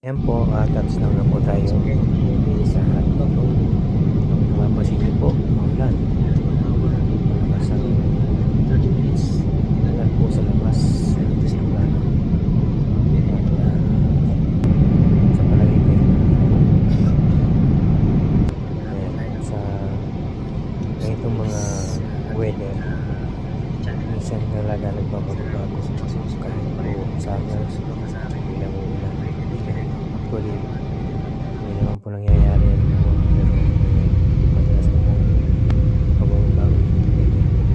Yan po, touch lang na po tayo sa hotdog. Kung napapansin niyo po, maulan. Malakas ang 30 minutes. Nalan po sa labas. Dito sa plano. At sa palagay ko yung sa ganitong mga weather, minsan talaga nagbabago-bago kahit po summer, bilang ulan. Actually, hindi naman po nangyayari yan po, pero madalas na po pababa-bago yung weather po.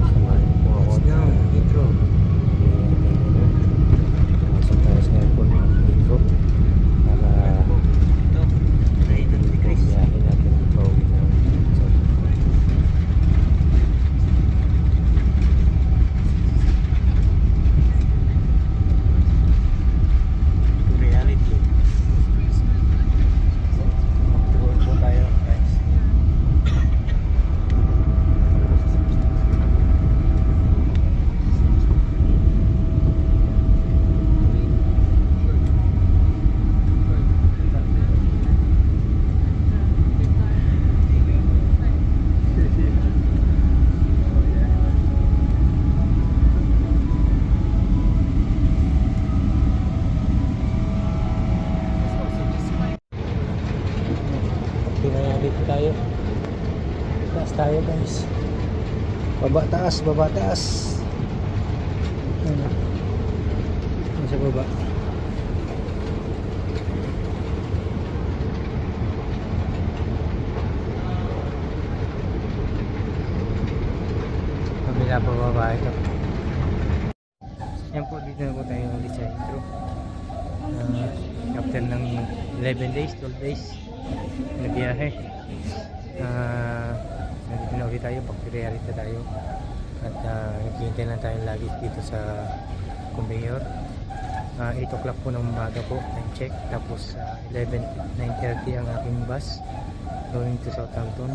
Samahan po ako ng intro. Hindi muna. Pumasok tayo sa airport ng intro para biyahin natin pauwi ng South. Reality. Mag-tour po tayo, guys. Pinayabit tayo. Taas tayo, guys. Baba taas, baba taas. Ano? Nasa baba. Kabila pa baba ito. Yan po, dito na po tayo ulit sa intro. After ng 11 days, 12 days na biyahe, nandito na ulit tayo, pag-reality tayo at naghihintay lang tayo lagi dito sa conveyor. 8 o'clock po ng umaga po, time check, tapos 9:30 ang aking bus going to Southampton.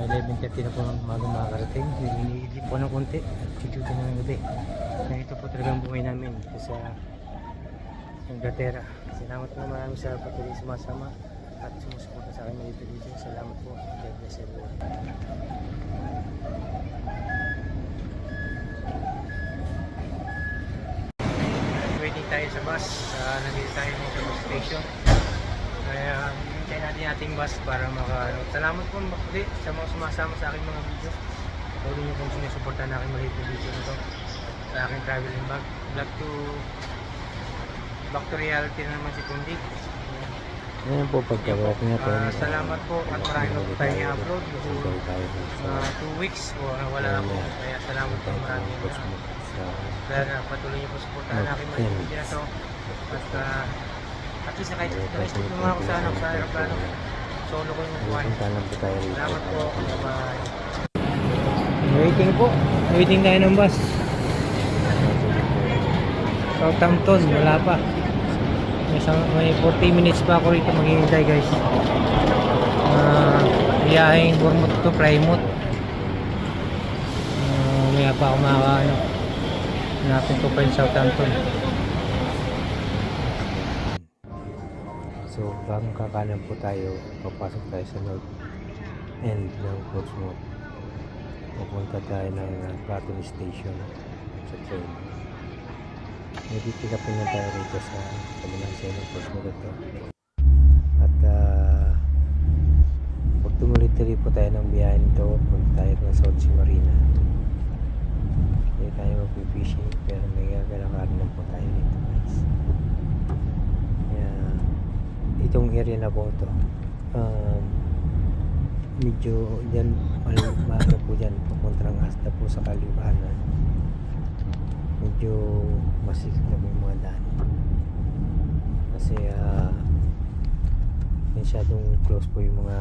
11:30 na po ng umaga makakarating. Hindi po ng konti at chuchutin na ng gabi. Ito po talagang buhay namin dito sa Inglaterra. Salamat po marami sa patuloy sumasama at sumusuporta sa akin dito video. Salamat po. God bless everyone. Waiting tayo sa bus. Nandito tayo sa bus station. Kaya hintay natin yung ating bus para salamat po muli sa mga sumasama sa aking mga video. Patuloy nyo kung sinusuporta na aking maliit na video nito sa aking traveling bag. Back to reality na naman si Kundi. Ayan po pagkawak natin. Salamat po at maraming po tayo i-upload. 2 weeks wala po. Kaya salamat po maraming. Kaya patuloy niyo po supportahan natin mga video na to. At least nakaisip naman ako sa aeroplano. Solo ko yung buwan. Salamat po. Bye. Waiting po. Waiting tayo ng bus. Southampton, wala pa. May 40 minutes pa ako rito maghihintay, guys. Biyaheng Bournemouth to Plymouth. Maya pa ako hanapin ko pa yung Southampton. So bagong kakanan po tayo, papasok tayo sa north end ng Portsmouth. Pupunta tayo ng Clacton Station sa train. Maybe pick up na tayo rito sa kabilang side ng Portsmouth ito. At pag tumuloy-tuloy po tayo ng biyahe nito, punta tayo ng South Sea Marina. Hindi tayo mag-fishing pero may gagalakarin lang po tayo dito, guys. Kaya itong area na po ito, medyo dyan maaga po dyan papuntang hasta po sa Kalibanan. Medyo masikip na po yung mga daan kasi masyadong close po yung mga